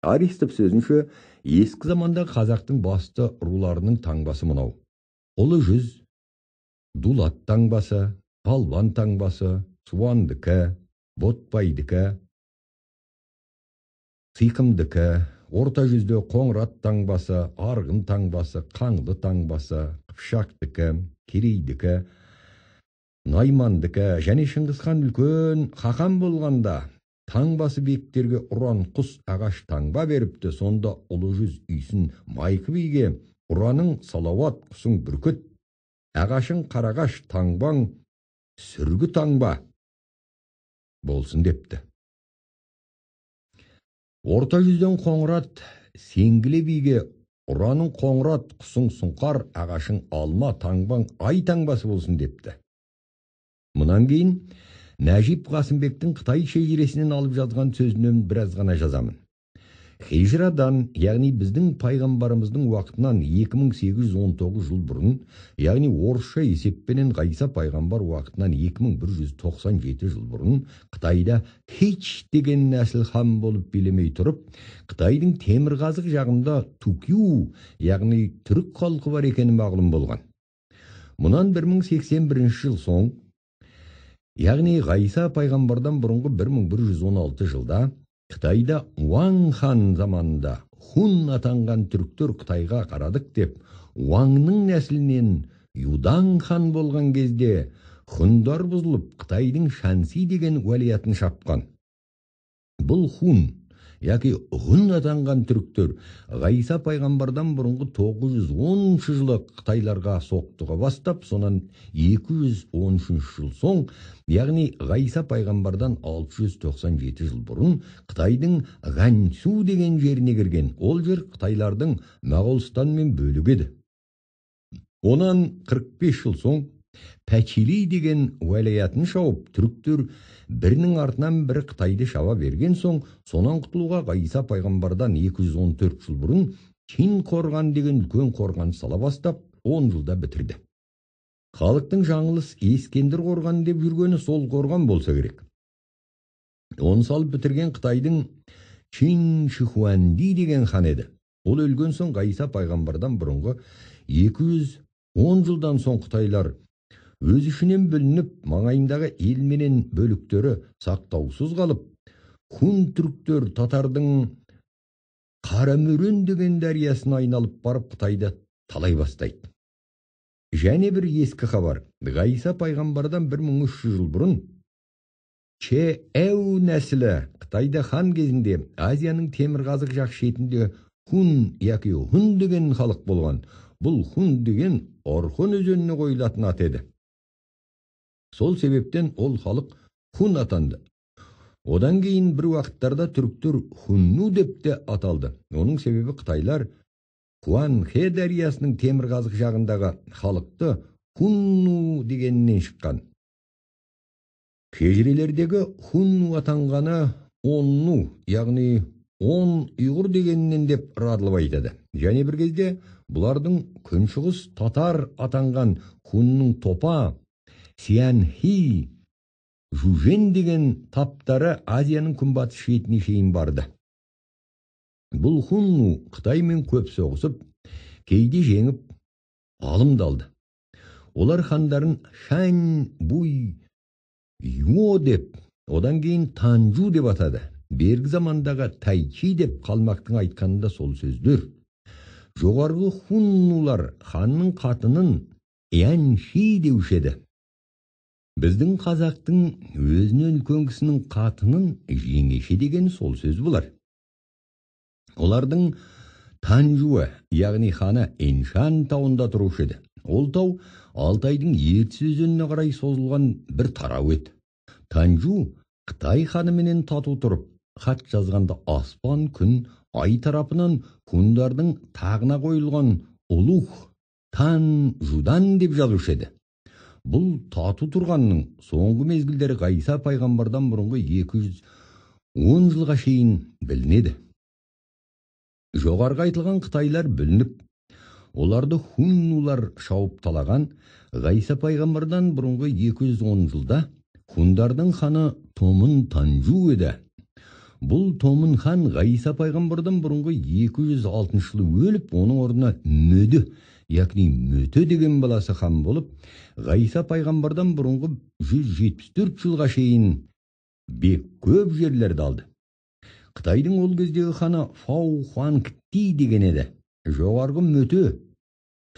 Аристов сөзінше, ескі заманда қазақтың басты руларының таңбасы мынау: ұлы жүз, дулат таңбасы, палуан таңбасы, суандікі, ботбайдікі, сыйқымдікі, орта жүзде қоңырат таңбасы, арғын таңбасы, қаңлы таңбасы, қыпшақтікі, керейдікі, наймандікі, және Шыңғысхан үлкен қақан болғанда таңбасы бектерге ұран құс ағаш таңба беріпті. Сонда ұлы жүз үйсін майқы биге ұраның салауат, құсың бүркіт, ағашың қарағаш, таңбаң сүргі таңба болсын депті. Орта жүзден қоңырат сеңгіле биге ұраның қоңырат, құсың сұңқар, ағашың алма, таңбаң ай таңбасы болсын депті. Мұнан кейін Нәжип Қасымбектің Қытай шежіресінен алып жазған сөзінен біраз ғана жазамын. Хижрадан, яғни біздің пайғамбарымыздың уақытынан 2819 жыл бұрын, яғни орысша есеппенен Ғайса пайғамбар уақытынан 2197 жыл бұрын, Қытайда Хич деген нәсіл хан болып билемей тұрып, Қытайдың Темірқазық жағында Тукю, яғни түрік халқы бар екені мағлұм болған. Мұнан 1081 жыл соң, яғни Ғайса пайғамбардан бұрынғы 1116 жылда Қытайда Уаң хан заманында Хун атанған түріктер Қытайға қарадық деп, Уаңның нәсілінен Юдаң хан болған кезде хундар бұзылып, Қытайдың Шанси деген уәлиятын шапқан. Бұл Хун, яки Ғұн атанған түріктер Ғайса пайғамбардан бұрынғы 910 жылы Қытайларға соқтыға бастап, сонан 213 жыл соң, яғни Ғайса пайғамбардан 697 жыл бұрын Қытайдың Ғаньсу деген жеріне кірген. Ол жер Қытайлардың Моғолстанмен бөлігі еді. Онан 45 жыл соң Пәчили деген уәлаятын шауып, түріктер бірінің артынан бірі Қытайды шаба берген соң, сонан құтылуға Ғайса пайғамбардан 214 жыл бұрын Чин қорған деген үлкен қорған сала бастап, 10 жылда бітірді. Халықтың жаңылыс Ескендір қорған деп жүргені сол қорған болса керек. Оны салып бітірген Қытайдың Чин Шихуанди деген хан еді. Ол өлген соң Ғайса пайғамбардан бұрынғы 210 жылдан соң Қытайлар өз ішінен бүлініп, маңайындағы елменен бөліктері сақтаусыз қалып, Хун түріктер татардың Қарамөрен деген дариясына айналып барып Қытайды талай бастайды. Және бір ескі хабар, Ғайса пайғамбардан 1300 жыл бұрын Че Әу нәсілі Қытайда хан кезінде Азияның Темірқазық жақ шетінде Хун яки Хун деген халық болған. Бұл Хун деген Орхон өзеніне қойылатын ат еді. Сол себептен ол халық Хун атанды. Одан кейін бір уақыттарда түріктер Хунну деп те аталды. Оның себебі Қытайлар Хуанхэ дариясының Темірқазық жағындағы халықты Хунну дегеннен шыққан. Хежірелердегі Хунну атанғаны Онну, яғни 10 ұйғыр дегеннен деп радылып айтады. Және бір кезде бұлардың күншығыс татар атанған Хунның Топа, Сианхи, Жужен деген таптары Азияның күнбатыс шетіне шейін барды. Бұл Хунну Қытаймен көп соғысып, кейде жеңіп, алымдалды. Олар хандарын Шань Буй Юо деп, одан кейін Танжу деп атады. Бергі замандағы Тайчи деп қалмақтың айтқанында сол сөздер. Жоғарғы Хуннулар ханның қатынын Янши деушеді. Біздің қазақтың өзінен үлкен кісінің қатынын жеңеше деген сол сөз болар. Олардың Танжуы, яғни ханы Эншан тауында тұрушы еді. Ол тау Алтайдың Ертіс өзеніне қарай созылған бір тарау еді. Танжу Қытай ханымен тату тұрып, хат жазғанда аспан, күн, ай тарапынан хундардың тағына қойылған Улух Танжудан деп жазушы еді. Бұл тату тұрғанның соңғы мезгілдері Ғайса пайғамбардан бұрынғы 210 жылға шейін білінеді. Жоғарғы айтылған Қытайлар бүлініп, оларды Хуннулар шауып талаған. Ғайса пайғамбардан бұрынғы 210 жылда Хундардың ханы Томын Танжу еді. Бұл Томун хан Ғайса пайғамбардан бұрынғы 206 жылы өліп, оның орнына Мөді, яғни Мөті деген баласы хан болып, Ғайса пайғамбардан бұрынғы 174 жылға шейін бек көп жерлерді алды. Қытайдың ол кездегі ханы Фау Хуан Кти деген еді. Жоғарғы Мөті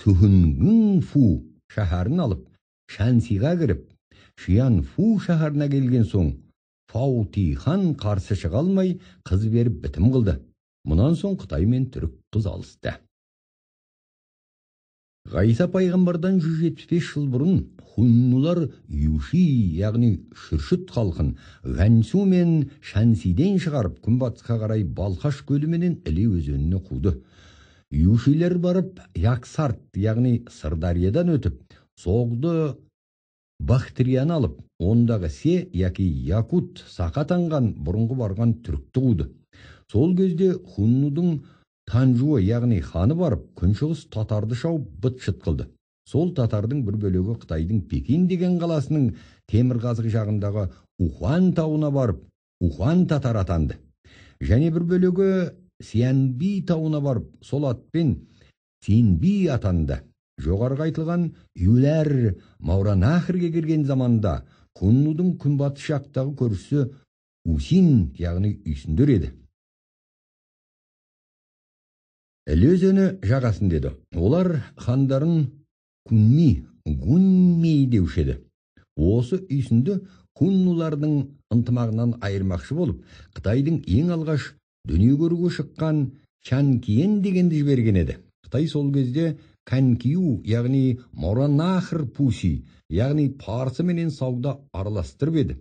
Сүхүнгүн Фу шәһәрін алып, Шансиға кіріп, Шиян Фу шәһәріне келген соң, Фау Ти хан қарсы шыға алмай, қыз беріп бітім қылды. Мұнан соң Қытай мен түрік қыз алысты. Ғайса пайғамбардан 175 жыл бұрын хуннулар Юши, яғни Шүршіт халқын Ғансу мен Шансиден шығарып, күнбатысқа қарай Балқаш көлі менен Іле өзеніне қуды. Юшилер барып, Яксарт, яғни Сырдариядан өтіп, соғды Бахтрияны алып, ондағы Се, яки Якут сақатанған бұрынғы барған түрікті қуды. Сол кезде Хуннудың Танжуы, яғни ханы барып, күншығыс татарды шауып быт-шыт қылды. Сол татардың бір бөлігі Қытайдың Пекин деген қаласының Темірқазық жағындағы Ухуан тауына барып, Ухуан татар атанды. Және бір бөлігі Сианби тауына барып, сол атпен Синби атанды. Жоғарғы айтылған Юләр Мауранахрге келген заманда Хуннудың күнбатыс жақтағы көршісі Усин, яғни Үйсіндер еді. Іле өзені жағасын деді. Олар хандарын Күнми, Гунми деуші еді. Осы Үйсінді Хуннулардың ынтымағынан айырмақшы болып, Қытайдың ең алғаш дүние көруге шыққан Чанкиен дегенді жіберген еді. Қытай сол кезде Канкию, яғни Мауранахр Пуси, яғни парсы менен сауда араластырып еді.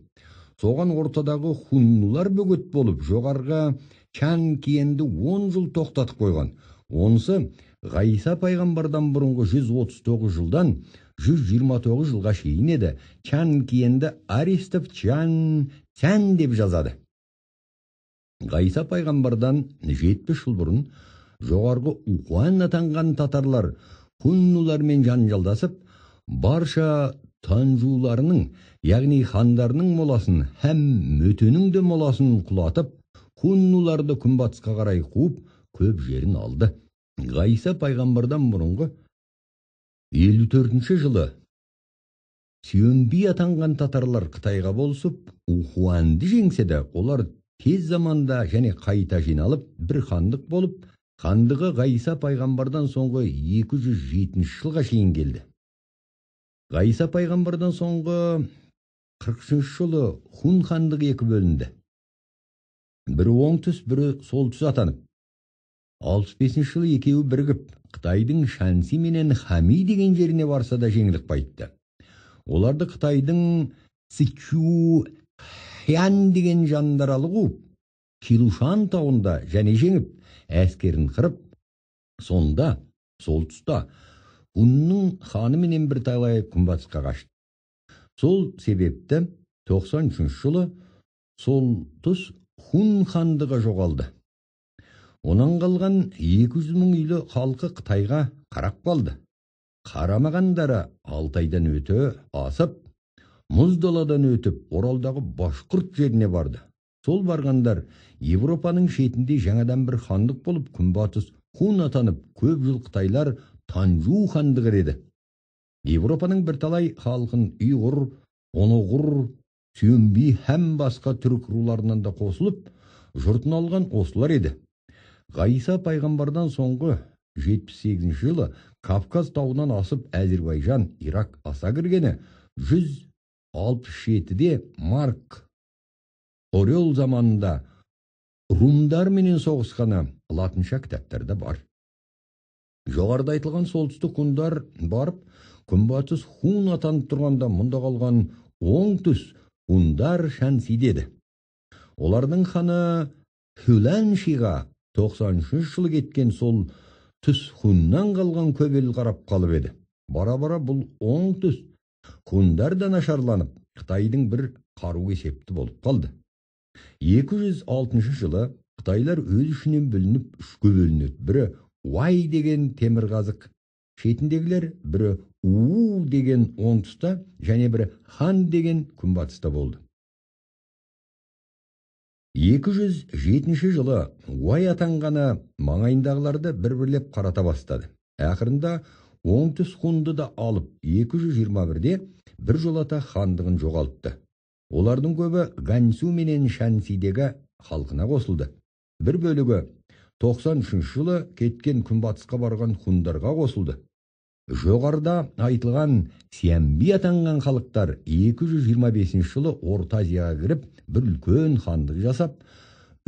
Соған ортадағы хуннулар бөгет болып, жоғарға Чанкиенді 10 жыл тоқтатып қойған. Онысы Ғайса пайғамбардан бұрынғы 139 жылдан 129 жылға шейін еді. Чанкиенді Аристов Чан деп жазады. Ғайса пайғамбардан 70 жыл бұрын жоғарғы Ухуан атанған татарлар хуннулармен жанжалдасып, барша танжуларының, яғни хандарының моласын һәм Мөтенің де моласын құлатып, хуннуларды күнбатысқа қарай қуып, көп жерін алды. Ғайса пайғамбардан бұрынғы 54 жылы Сюанби атанған татарлар Қытайға болысып, Ухуанды жеңседе, олар тез заманда және қайта жиналып, бір хандық болып, хандығы Ғайса пайғамбардан соңғы 207 жылға шейін келді. Ғайса пайғамбардан соңғы 40 жылы Хун хандығы екі бөлінді. Бірі оңтүс, бірі солтүс атанып. 65 жылы екеуі бірігіп, Қытайдың Шанси менен Хами деген жеріне барса да жеңілік қайтты. Оларды Қытайдың Сычу Хян деген жандар алып, Килушан тауында және жеңіп, әскерін қырып, сонда, сол тұста, Хунның ханы менен бір талай күнбатысқа қашты. Сол себепті 93 жылы сол тұс Хун хандығы жоғалды. Онан қалған 200 мың үйлі халқы Қытайға қарап қалды. Қарамағандары Алтайдан өте асып, Мұздаладан өтіп, Оралдағы Башқұрт жеріне барды. Сол барғандар Европаның шетінде жаңадан бір хандық болып, күнбатыс Хун атанып, көп жыл Қытайлар Танжу хандығы еді. Европаның бірталай халқын Ұйғыр, Оноғыр, Сюанби һәм басқа түрік руларынан да қосылып, жұртын алған осылар еді. Ғайса пайғамбардан соңғы 78 жылы Кавказ тауынан асып Әзербайжан, Ирак аса кіргені 167-де Марк Орел заманында румдар менен соғысқаны латынша кітаптарда бар. Жоғарыда айтылған солтүстік хундар барып, күнбатыс Хун атанып тұрғанда мұнда қалған оңтүс хундар Шанси деді. Олардың ханы Хүләншиға 93 жыл кеткен сол түс Хуннан қалған көп ел қарап қалып еді. Бара-бара бұл оңтүс хундар да нашарланып, Қытайдың бір қару есепті болып қалды. 206 жылы Қытайлар өз ішінен бөлініп үшке бөлінеді. Бірі Уай деген Темірқазық шетіндегілер, бірі У деген оңтұста, және бірі Хан деген күнбатыста болды. 207 жылы Уай атанғаны маңайындағыларды бір-бірлеп қарата бастады. Ақырында оңтүс хунды да алып 221-де бір жолата хандығын жоғалтты. Олардың көбі Ганьсу менен Шансидегі халқына қосылды. Бір бөлігі 93 жылы кеткен күнбатысқа барған хундарға қосылды. Жоғарыда айтылған Сиамби атанған халықтар 225 жылы Орта Азияға кіріп, бір үлкен хандық жасап,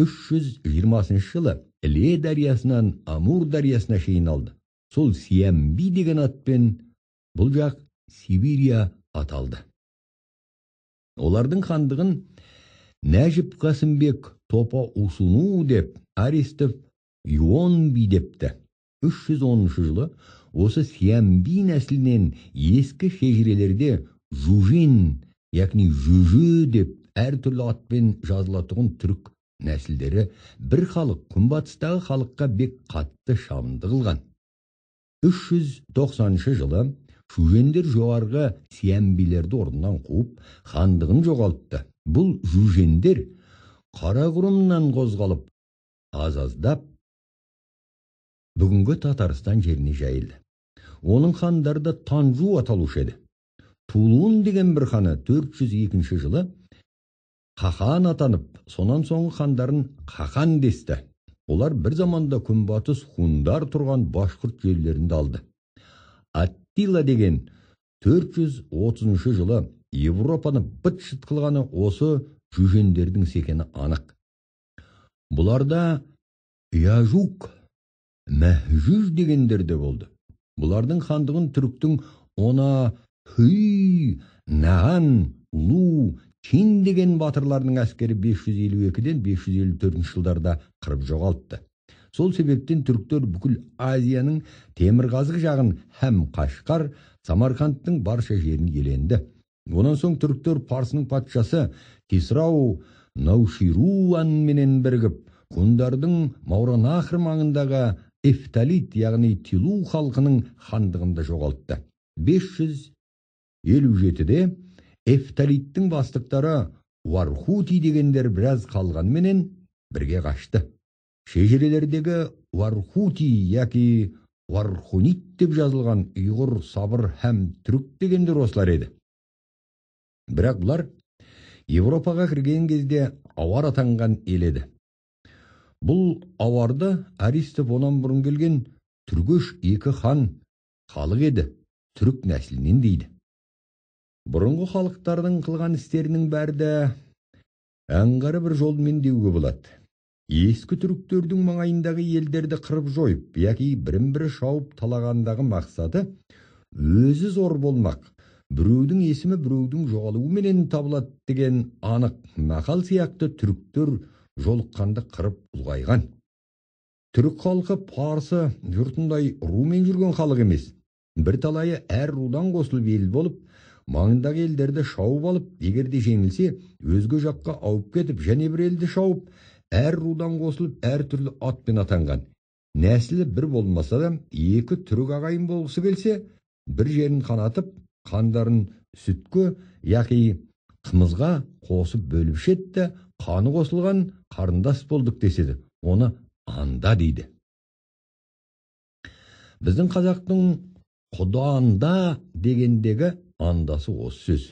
320 жылы Іле дариясынан Амур дариясына шейін алды. Сол Сиамби деген атпен бұл жақ Сибирия аталды. Олардың хандығын Нәжіп Қасымбек Топа Усуну деп, Аристов Юонби депті. 310 жылы осы Сиамби нәсілінен ескі шежірелерде Жужин, яғни Жүжі деп әртүрлі атпен жазылатұғын түрік нәсілдері бір халық күнбатыстағы халыққа бек қатты шабынды қылған. 390 жылы Шужендер жоғарғы Сиамбилерді орнынан қуып, хандығын жоғалтты. Бұл Жужендер Қарақұрымнан қозғалып, аз-аздап бүгінгі Татарстан жеріне жайылды. Оның хандары да Танжу аталушы еді. Тулун деген бір ханы 402 жылы Қақан атанып, сонан соңғы хандарын Қақан десті. Олар бір заманда күнбатыс хундар тұрған башқұрт жерлерінде алды. Аттила деген 430 жылы Европаны быт-шыт қылғаны осы Жүжендердің секені анық. Бұларда Яжук, Мәхжүж дегендер де болды. Бұлардың хандығын түріктің Она, Хүй, Наған, Лу, Чин деген батырлардың әскері 552-ден 554 жылдарда қырып жоғалтты. Сол себептен түріктер бүкіл Азияның Темірқазық жағын һәм Қашқар, Самарқандтың барша жерін иеленді. Онан соң түріктер Парсының патшасы Кисрау Наушируан менен бірігіп, хундардың Мауранахр маңындағы Эфталит, яғни Тилу халқының хандығында жоғалтты. 557-де Эфталиттің бастықтары Вархути дегендер біраз қалғанменен бірге қашты. Шежірелердегі Вархути яки Вархунит деп жазылған ұйғыр, сабыр һәм түрік дегендер осылар еді. Бірақ бұлар Европаға кірген кезде Авар атанған ел еді. Бұл Аварды Аристов онан бұрын келген түргеш екі хан халық еді, түрік нәсілінен дейді. Бұрынғы халықтардың қылған істерінің бәрді аңғары бір жолмен деуге болады. Ескі түріктердің маңайындағы елдерді қырып жойып, яки бірін-бірі шауып талағандағы мақсаты өзі зор болмақ, біреудің есімі біреудің жоғалуыменен табылады деген анық мақал сияқты түріктер жолыққанды қырып ұлғайған. Түрік халқы Парсы жұртындай румен жүрген халық емес. Бір талайы әр рудан қосылып ел болып, маңындағы елдерді шауып алып, егерде жеңілсе, өзге жаққа ауып кетіп, және бір елді шауып, әр рудан қосылып, әр түрлі атпен атанған. Нәсілі бір болмаса да, екі түрік ағайын болғысы келсе, бір жерін қанатып, қандарын сүтке, яки қымызға қосып бөліп ішетті, қаны қосылған қарындас болдық деседі. Оны анда дейді. Біздің қазақтың құда анда дегендегі андасы осы сөз.